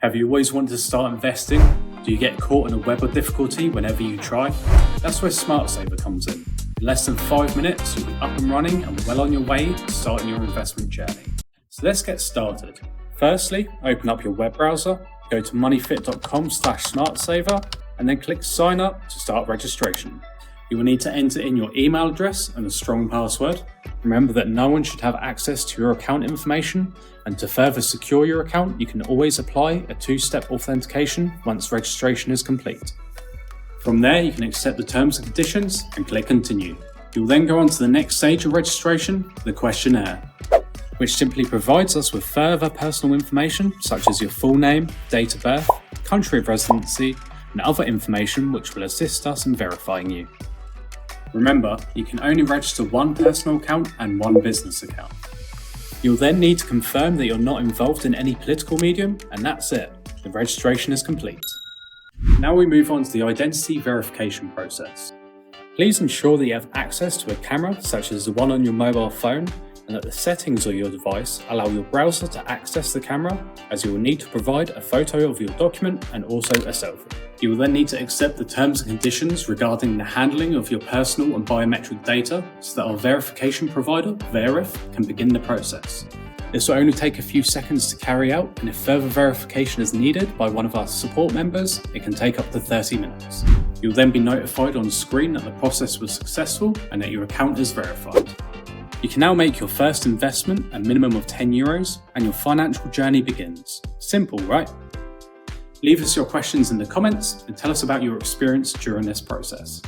Have you always wanted to start investing? Do you get caught in a web of difficulty whenever you try? That's where SmartSaver comes in. In less than 5 minutes, you'll be up and running and well on your way to starting your investment journey. So let's get started. Firstly, open up your web browser, go to moneyfit.com/smartsaver, and then click sign up to start registration. You will need to enter in your email address and a strong password. Remember that no one should have access to your account information, and to further secure your account, you can always apply a 2-step authentication once registration is complete. From there, you can accept the terms and conditions and click continue. You'll then go on to the next stage of registration, the questionnaire, which simply provides us with further personal information such as your full name, date of birth, country of residency, and other information which will assist us in verifying you. Remember, you can only register one personal account and one business account. You'll then need to confirm that you're not involved in any political medium, and that's it. The registration is complete. Now we move on to the identity verification process. Please ensure that you have access to a camera such as the one on your mobile phone, and that the settings of your device allow your browser to access the camera, as you will need to provide a photo of your document and also a selfie. You will then need to accept the terms and conditions regarding the handling of your personal and biometric data so that our verification provider, Verif, can begin the process. This will only take a few seconds to carry out, and if further verification is needed by one of our support members, it can take up to 30 minutes. You'll then be notified on screen that the process was successful and that your account is verified. You can now make your first investment, a minimum of €10, and your financial journey begins. Simple, right? Leave us your questions in the comments and tell us about your experience during this process.